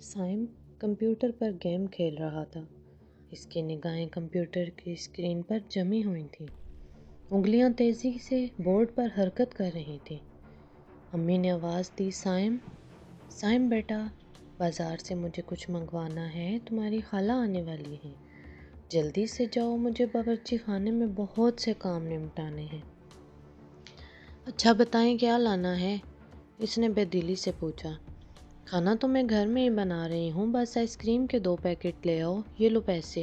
سائم computer پر game کھیل رہا تھا۔ اس کی نگاہیں کمپیوٹر کی اسکرین پر جمی ہوئی تھیں۔ انگلیاں تیزی سے بورڈ پر حرکت کر رہی تھیں۔ امی نے آواز دی، سائم، سائم بیٹا، بازار سے مجھے کچھ منگوانا ہے، تمہاری خالہ آنے والی ہیں، جلدی سے جاؤ، مجھے باورچی خانے میں بہت سے کام نمٹانے ہیں۔ اچھا بتائیں کیا لانا ہے؟ اس نے بے دلی سے پوچھا۔ کھانا تو میں گھر میں ہی بنا رہی ہوں، بس آئس کریم کے 2 پیکٹ لے آؤ، یہ لو پیسے۔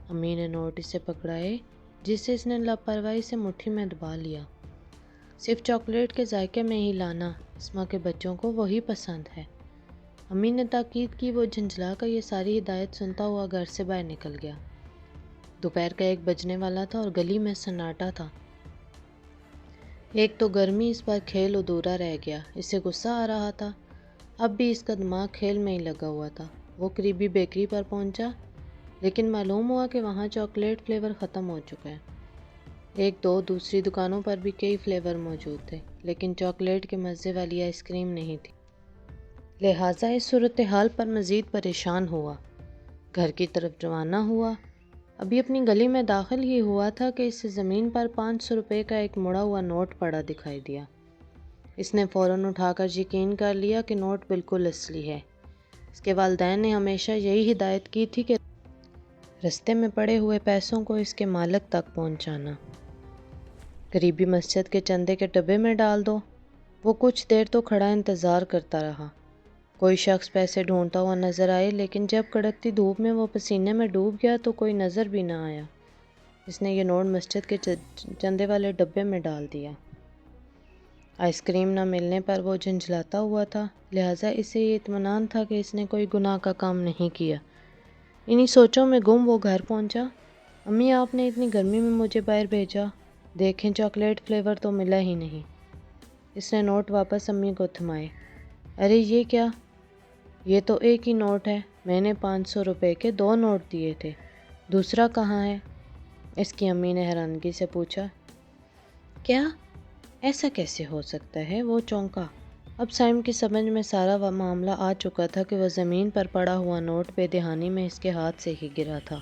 امی نے نوٹ اسے پکڑائے، جسے اس نے لاپرواہی سے مٹھی میں دبا لیا۔ صرف چاکلیٹ کے ذائقے میں ہی لانا، اسما کے بچوں کو وہی پسند ہے۔ امی نے تاکید کی۔ وہ جھنجھلا کر یہ ساری ہدایت سنتا ہوا گھر سے باہر نکل گیا۔ دوپہر کا 1 بجنے والا تھا اور گلی میں سناٹا تھا۔ ایک تو گرمی، اس بار کھیل ادھورا رہ گیا، اسے غصہ آ رہا تھا۔ اب بھی اس کا دماغ کھیل میں ہی لگا ہوا تھا۔ وہ قریبی بیکری پر پہنچا، لیکن معلوم ہوا کہ وہاں چاکلیٹ فلیور ختم ہو چکا ہے۔ 1-2 دوسری دکانوں پر بھی کئی فلیور موجود تھے، لیکن چاکلیٹ کے مزے والی آئس کریم نہیں تھی۔ لہٰذا اس صورتحال پر مزید پریشان ہوا، گھر کی طرف روانہ ہوا۔ ابھی اپنی گلی میں داخل ہی ہوا تھا کہ اسے زمین پر 500 روپے کا ایک مڑا ہوا نوٹ پڑا دکھائی دیا۔ اس نے فوراً اٹھا کر یقین کر لیا کہ نوٹ بالکل اصلی ہے۔ اس کے والدین نے ہمیشہ یہی ہدایت کی تھی کہ رستے میں پڑے ہوئے پیسوں کو اس کے مالک تک پہنچانا۔ قریبی مسجد کے چندے کے ڈبے میں ڈال دو۔ وہ کچھ دیر تو کھڑا انتظار کرتا رہا۔ کوئی شخص پیسے ڈھونڈتا ہوا نظر آئے، لیکن جب کڑکتی دھوپ میں وہ پسینے میں ڈوب گیا تو کوئی نظر بھی نہ آیا۔ اس نے یہ نوٹ مسجد کے چندے والے ڈبے میں ڈال دیا۔ آئس کریم نہ ملنے پر وہ جھنجھلاتا ہوا تھا، لہٰذا اسے یہ اطمینان تھا کہ اس نے کوئی گناہ کا کام نہیں کیا۔ انہی سوچوں میں گم وہ گھر پہنچا۔ امی، آپ نے اتنی گرمی میں مجھے باہر بھیجا، دیکھیں چاکلیٹ فلیور تو ملا ہی نہیں۔ اس نے نوٹ واپس امی کو تھمائے۔ ارے یہ کیا؟ یہ تو ایک ہی نوٹ ہے، میں نے 500 روپے کے 2 نوٹ دیے تھے، دوسرا کہاں ہے؟ اس کی امی نے حیرانگی سے پوچھا۔ کیا؟ ایسا کیسے ہو سکتا ہے؟ وہ چونکا۔ اب سائم کی سمجھ میں سارا معاملہ آ چکا تھا کہ وہ زمین پر پڑا ہوا نوٹ بے دہانی میں اس کے ہاتھ سے ہی گرا تھا۔